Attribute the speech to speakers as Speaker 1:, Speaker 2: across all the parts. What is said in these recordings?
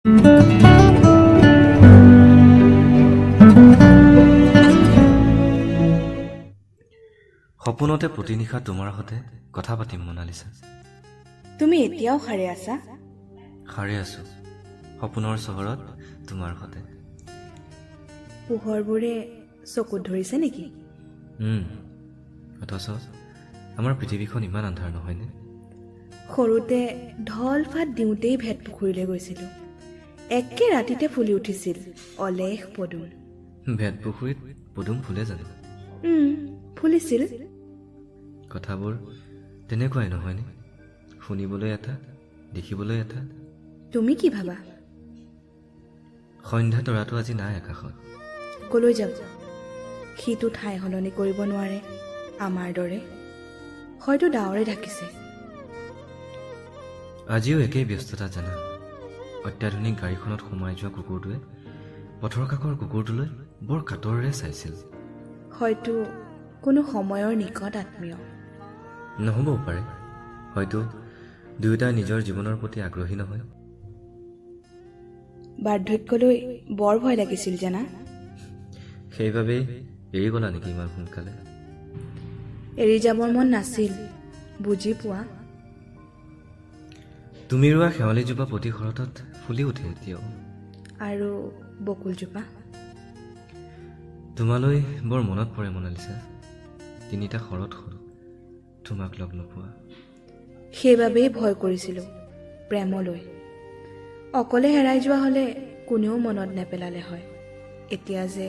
Speaker 1: সপোনতে প্ৰতিনিশা তোমাৰ সৈতে কথা পাতিম মনালিছা।
Speaker 2: তুমি এতিয়াও সাৰে আছা?
Speaker 1: সাৰে আছো সপোনৰ চহৰত তোমাৰ সৈতে।
Speaker 2: পোহৰবোৰে চকুত ধৰিছে নেকি?
Speaker 1: অথচ আমাৰ পৃথিৱীখন ইমান আন্ধাৰ নহয়নে?
Speaker 2: সৰুতে ঢল ফাট দিওঁতেই ভেট পুখুৰীলৈ গৈছিলোঁ। একে ৰাতিতে ফুলি উঠিছিল অলেখ পদুম।
Speaker 1: ভেট পুখুৰীত পদুম ফুলে জানো?
Speaker 2: ফুলিছিল।
Speaker 1: কথাবোৰ তেনেকুৱাই নহয়নে? শুনিবলৈ এটা, দেখিবলৈ এটা।
Speaker 2: তুমি কি ভাবা?
Speaker 1: সন্ধ্যা তৰাটো আজি নাই আকাশত।
Speaker 2: কলৈ যাব? সিটো ঠাই সলনি কৰিব নোৱাৰে আমাৰ দৰে। হয়তো ডাৱৰে ঢাকিছে।
Speaker 1: আজিও একেই ব্যস্ততা জানা। অত্যাধুনিক গাড়ীখনত সোমাই যোৱা কুকুৰটোৱে পথৰ কাষৰ কুকুৰটোলৈ বৰ কাতৰেৰে চাইছিল।
Speaker 2: হয়তো কোনো সময়ৰ নিকট আত্মীয়।
Speaker 1: নহবও পাৰে, হয়তো দুয়োটাই নিজৰ জীৱনৰ প্ৰতি আগ্ৰহী নহয়।
Speaker 2: বাৰ্ধক্যলৈ বৰ ভয় লাগিছিল জানা।
Speaker 1: সেইবাবেই এৰি গলা নেকি ইমান সোনকালে?
Speaker 2: এৰি যাবৰ মন নাছিল, বুজি পোৱা।
Speaker 1: তুমি ৰোৱা শেৱালিজোপা প্ৰতি শৰতত ফুলি উঠে এতিয়াও।
Speaker 2: আৰু বকুলজোপা?
Speaker 1: তোমালৈ বৰ মনত পৰে মনালিছা। 3টা শৰৎ হ'ল তোমাক লগ নোপোৱা।
Speaker 2: সেইবাবেই ভয় কৰিছিলোঁ প্ৰেমলৈ। অকলে হেৰাই যোৱা হ'লে কোনেও মনত নেপেলালে হয়। এতিয়া যে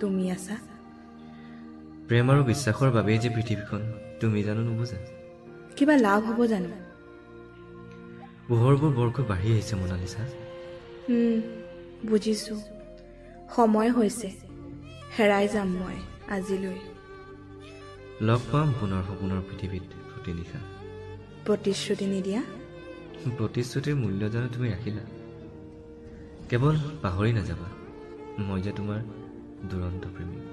Speaker 2: তুমি আছা।
Speaker 1: প্ৰেম আৰু বিশ্বাসৰ বাবেই যে পৃথিৱীখন, তুমি জানো নুবুজা?
Speaker 2: কিবা লাভ হ'ব জানো?
Speaker 1: পোহৰবোৰ বৰকৈ বাঢ়ি আহিছে মনালিছা।
Speaker 2: বুজিছোঁ। সময় হৈছে। হেৰাই যাম মই আজিলৈ।
Speaker 1: লগ পাম পুনৰ সপোনৰ পৃথিৱীত প্ৰতিনিশা।
Speaker 2: প্ৰতিশ্ৰুতি নিদিয়া?
Speaker 1: প্ৰতিশ্ৰুতিৰ মূল্য জানো তুমি ৰাখিলা? কেৱল পাহৰি নাযাবা, মই যে তোমাৰ দুৰন্ত প্ৰেমিক।